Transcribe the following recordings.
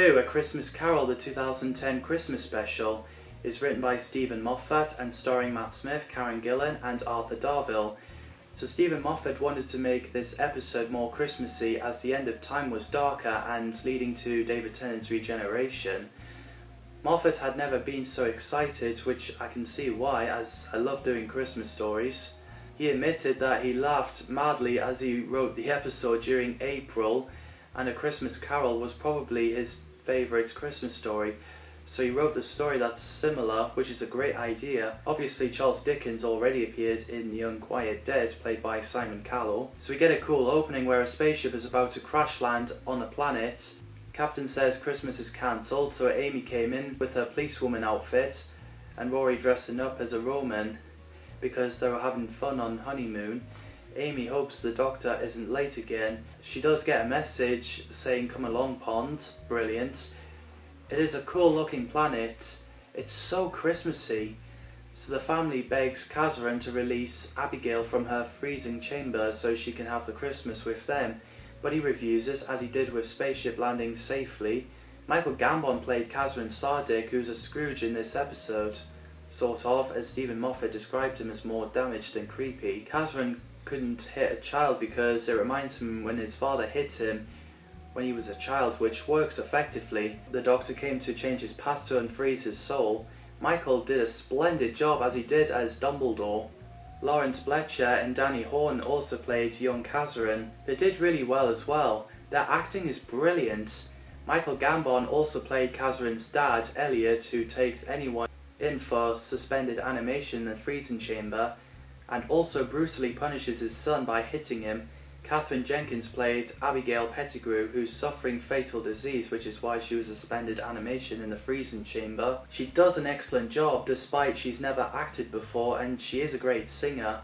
2, A Christmas Carol, the 2010 Christmas special, is written by Stephen Moffat and starring Matt Smith, Karen Gillan and Arthur Darvill. So Stephen Moffat wanted to make this episode more Christmassy as the end of time was darker and leading to David Tennant's regeneration. Moffat had never been so excited, which I can see why, as I love doing Christmas stories. He admitted that he laughed madly as he wrote the episode during April, and A Christmas Carol was probably his favourite Christmas story. So he wrote the story that's similar, which is a great idea. Obviously Charles Dickens already appeared in The Unquiet Dead, played by Simon Callow. So we get a cool opening where a spaceship is about to crash land on a planet. Captain says Christmas is cancelled, so Amy came in with her policewoman outfit and Rory dressing up as a Roman because they were having fun on honeymoon. Amy hopes the doctor isn't late again. She does get a message saying come along Pond, brilliant. It is a cool looking planet, it's so Christmassy. So the family begs Kazaran to release Abigail from her freezing chamber so she can have the Christmas with them, but he refuses, as he did with Spaceship landing safely. Michael Gambon played Kazaran Sardick, who's a Scrooge in this episode, sort of, as Stephen Moffat described him as more damaged than creepy. Kazaran couldn't hit a child because it reminds him when his father hit him when he was a child, which works effectively. The Doctor came to change his past to unfreeze his soul. Michael did a splendid job as he did as Dumbledore. Lawrence Fletcher and Danny Horn also played young Kazaran. They did really well as well. Their acting is brilliant. Michael Gambon also played Kazaran's dad, Elliot, who takes anyone in for suspended animation in the freezing chamber, and also brutally punishes his son by hitting him. Katherine Jenkins played Abigail Pettigrew, who's suffering fatal disease, which is why she was suspended animation in the freezing chamber. She does an excellent job despite she's never acted before, and she is a great singer.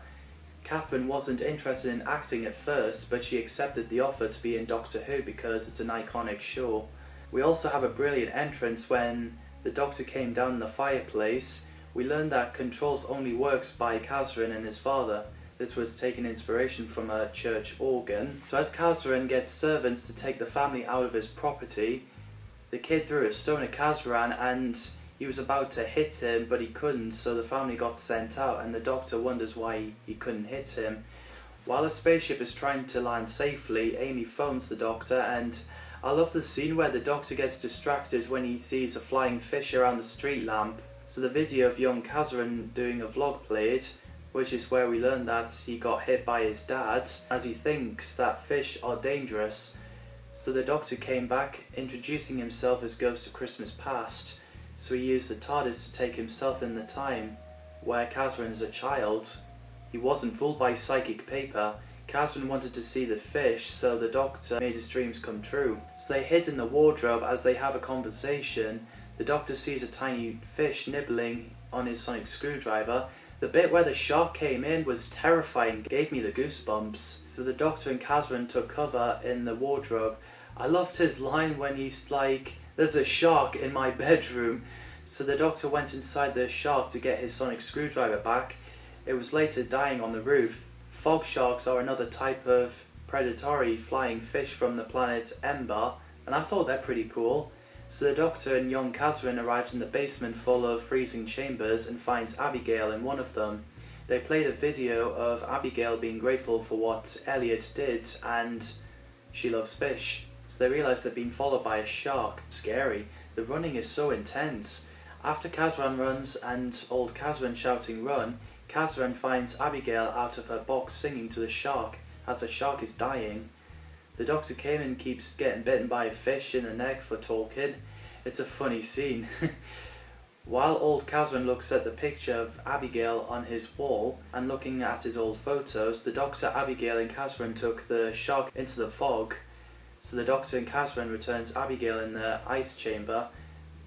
Katherine wasn't interested in acting at first, but she accepted the offer to be in Doctor Who because it's an iconic show. We also have a brilliant entrance when the Doctor came down in the fireplace. We learned that controls only works by Kazaran and his father. This was taking inspiration from a church organ. So as Kazaran gets servants to take the family out of his property, the kid threw a stone at Kazaran and he was about to hit him, but he couldn't, so the family got sent out, and the Doctor wonders why he couldn't hit him. While the spaceship is trying to land safely, Amy phones the Doctor, and I love the scene where the Doctor gets distracted when he sees a flying fish around the street lamp. So the video of young Kazaran doing a vlog played, which is where we learn that he got hit by his dad, as he thinks that fish are dangerous. So the Doctor came back, introducing himself as Ghost of Christmas Past, so he used the TARDIS to take himself in the time where Kazaran is a child. He wasn't fooled by psychic paper. Kazaran wanted to see the fish, so the Doctor made his dreams come true. So they hid in the wardrobe as they have a conversation. The Doctor sees a tiny fish nibbling on his sonic screwdriver. The bit where the shark came in was terrifying, gave me the goosebumps. So the Doctor and Kazaran took cover in the wardrobe. I loved his line when he's like, "There's a shark in my bedroom." So the Doctor went inside the shark to get his sonic screwdriver back. It was later dying on the roof. Fog sharks are another type of predatory flying fish from the planet Ember, and I thought they're pretty cool. So the Doctor and young Kazaran arrived in the basement full of freezing chambers and finds Abigail in one of them. They played a video of Abigail being grateful for what Elliot did, and she loves fish. So they realise they're being followed by a shark. Scary. The running is so intense. After Kazaran runs and old Kazaran shouting run, Kazaran finds Abigail out of her box singing to the shark as the shark is dying. The Doctor came and keeps getting bitten by a fish in the neck for talking. It's a funny scene. While old Kazaran looks at the picture of Abigail on his wall and looking at his old photos, the Doctor, Abigail and Kazaran took the shark into the fog. So the Doctor and Kazaran returns Abigail in the ice chamber,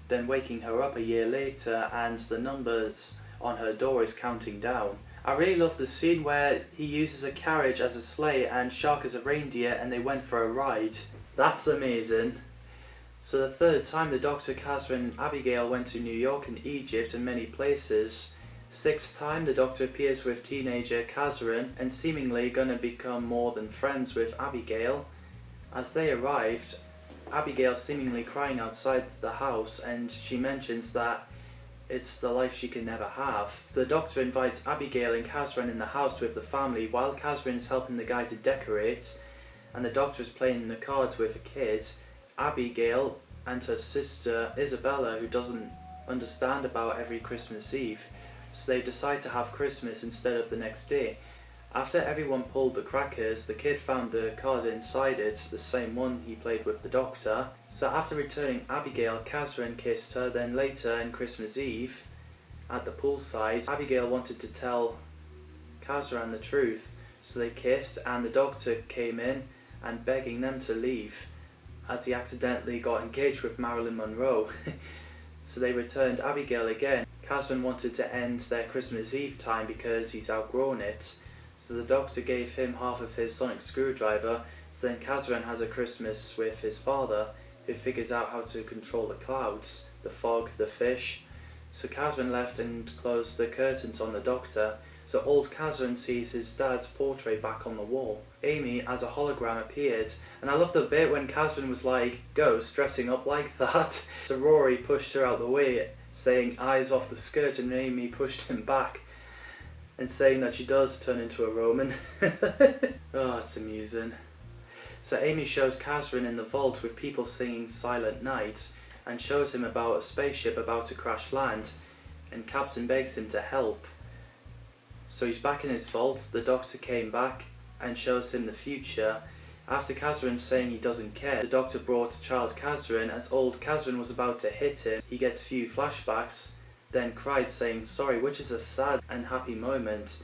then waking her up a year later, and the numbers on her door is counting down. I really love the scene where he uses a carriage as a sleigh and Shark as a reindeer and they went for a ride. That's amazing. So the third time the Doctor, Kazaran and Abigail went to New York and Egypt and many places. Sixth time the Doctor appears with teenager Kazaran and seemingly gonna become more than friends with Abigail. As they arrived, Abigail seemingly crying outside the house, and she mentions that it's the life she can never have. So the doctor invites Abigail and Kazran in the house with the family while Kazran's helping the guy to decorate, and the doctor is playing the cards with a kid, Abigail, and her sister Isabella, who doesn't understand about every Christmas Eve. So they decide to have Christmas instead of the next day. After everyone pulled the crackers, the kid found the card inside it, the same one he played with the doctor. So after returning Abigail, Kazran kissed her. Then later, on Christmas Eve, at the poolside, Abigail wanted to tell Kazran the truth. So they kissed, and the doctor came in and begging them to leave, as he accidentally got engaged with Marilyn Monroe. So they returned Abigail again. Kazran wanted to end their Christmas Eve time because he's outgrown it. So the doctor gave him half of his sonic screwdriver, so then Kazran has a Christmas with his father, who figures out how to control the clouds, the fog, the fish. So Kazran left and closed the curtains on the doctor, so old Kazran sees his dad's portrait back on the wall. Amy, as a hologram, appeared, and I love the bit when Kazran was like, "Ghost, dressing up like that." So Rory pushed her out the way, saying eyes off the skirt, and Amy pushed him back, and saying that she does turn into a Roman. Oh, it's amusing. So Amy shows Kazran in the vault with people singing Silent Night, and shows him about a spaceship about to crash land, and Captain begs him to help. So he's back in his vault. The doctor came back and shows him the future. After Kazran saying he doesn't care, the doctor brought Charles Kazran. As old Kazran was about to hit him, he gets few flashbacks, then cried saying sorry, which is a sad and happy moment.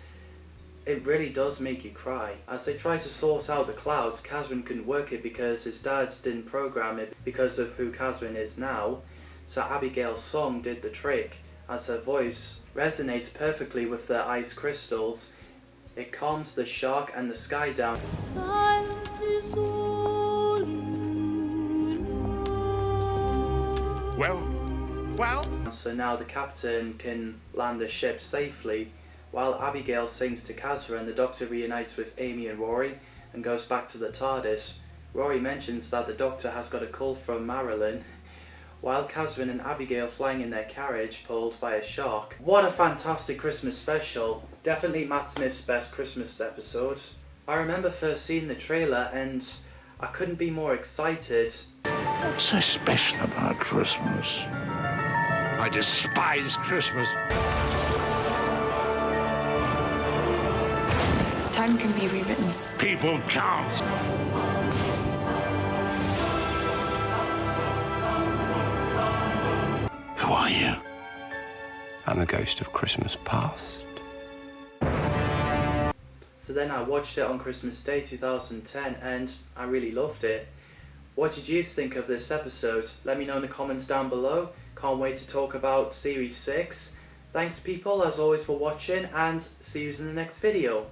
It really does make you cry. As they try to sort out the clouds, Kazran couldn't work it because his dad didn't program it because of who Kazran is now. So Abigail's song did the trick, as her voice resonates perfectly with the ice crystals. It calms the shark and the sky down. Silence is all you know. Well? So now the captain can land the ship safely. While Abigail sings to Kazran, the doctor reunites with Amy and Rory and goes back to the TARDIS. Rory mentions that the doctor has got a call from Marilyn, while Kazran and Abigail flying in their carriage pulled by a shark. What a fantastic Christmas special. Definitely Matt Smith's best Christmas episode. I remember first seeing the trailer and I couldn't be more excited. What's so special about Christmas? I despise Christmas. Time can be rewritten. People can't. Who are you? I'm a ghost of Christmas past. So then I watched it on Christmas Day 2010 and I really loved it. What did you think of this episode? Let me know in the comments down below. Can't wait to talk about Series 6. Thanks people as always for watching, and see you in the next video.